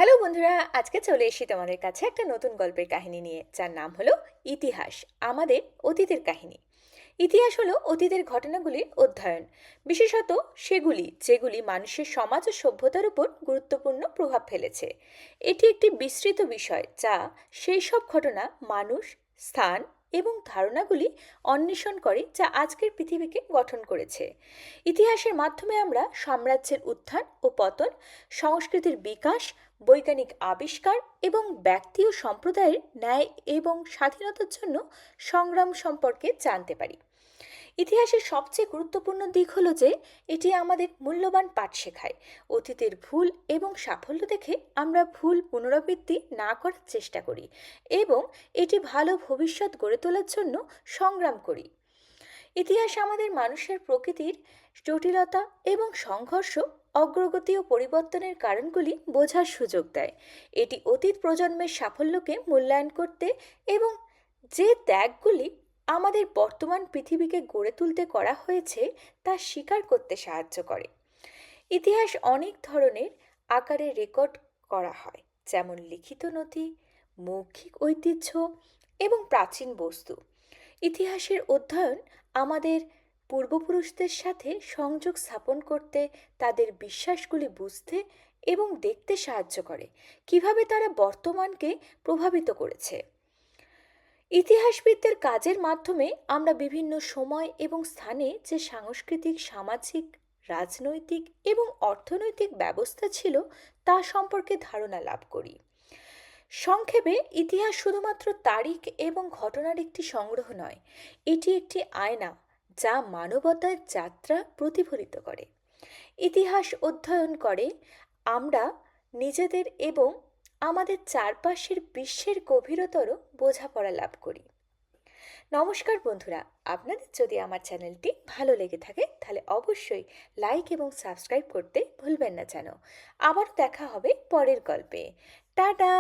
Hello বন্ধুরা, আজকে চলে এসেছি তোমাদের কাছে একটা নতুন গল্পের কাহিনী নিয়ে, যার নাম হলো ইতিহাস, আমাদের অতীতের কাহিনী। ইতিহাস হলো অতীতের ঘটনাগুলির অধ্যয়ন, বিশেষত সেগুলি যেগুলি মানুষের সমাজ ও সভ্যতার উপর গুরুত্বপূর্ণ প্রভাব ফেলেছে। এটি একটি বিস্তৃত বিষয় যা সেই সব ঘটনা, মানুষ, স্থান এবং ধারণাগুলি অন্বেষণ করে যা আজকের পৃথিবীকে গঠন করেছে। ইতিহাসের মাধ্যমে আমরা সাম্রাজ্যের উত্থান ও পতন, সংস্কৃতির বিকাশ, বৈজ্ঞানিক আবিষ্কার এবং ব্যক্তি ও সম্প্রদায়ের ন্যায় এবং স্বাধীনতার জন্য সংগ্রাম সম্পর্কে জানতে পারি। ইতিহাসের সবচেয়ে গুরুত্বপূর্ণ দিক হলো যে এটি আমাদের মূল্যবান পাঠ শেখায়। অতীতের ভুল এবং সাফল্য দেখে আমরা ভুল পুনরাবৃত্তি না করার চেষ্টা করি এবং এটি ভালো ভবিষ্যৎ গড়ে তোলার জন্য সংগ্রাম করি। ইতিহাস আমাদের মানুষের প্রকৃতির জটিলতা এবং সংঘর্ষ, অগ্রগতি ও পরিবর্তনের কারণগুলি বোঝার সুযোগ দেয়। এটি অতীত প্রজন্মের সাফল্যকে মূল্যায়ন করতে এবং যে ত্যাগগুলি আমাদের বর্তমান পৃথিবীকে গড়ে তুলতে করা হয়েছে তা স্বীকার করতে সাহায্য করে। ইতিহাস অনেক ধরনের আকারে রেকর্ড করা হয়, যেমন লিখিত নথি, মৌখিক ঐতিহ্য এবং প্রাচীন বস্তু। ইতিহাসের অধ্যয়ন আমাদের পূর্বপুরুষদের সাথে সংযোগ স্থাপন করতে, তাদের বিশ্বাসগুলি বুঝতে এবং দেখতে সাহায্য করে কিভাবে তারা বর্তমানকে প্রভাবিত করেছে। ইতিহাসবিদদের কাজের মাধ্যমে আমরা বিভিন্ন সময় এবং স্থানে যে সাংস্কৃতিক, সামাজিক, রাজনৈতিক এবং অর্থনৈতিক ব্যবস্থা ছিল তা সম্পর্কে ধারণা লাভ করি। সংক্ষেপে, ইতিহাস শুধুমাত্র তারিখ এবং ঘটনার একটি সংগ্রহ নয়, এটি একটি আয়না যা মানবতার যাত্রা প্রতিফলিত করে। ইতিহাস অধ্যয়ন করে আমরা নিজেদের এবং আমাদের চারপাশের বিশ্বের গভীরতর বোঝাপড়া লাভ করি। নমস্কার বন্ধুরা, আপনাদের যদি আমার চ্যানেলটি ভালো লেগে থাকে তাহলে অবশ্যই লাইক এবং সাবস্ক্রাইব করতে ভুলবেন না যেন। আবার দেখা হবে পরের গল্পে। টাটা।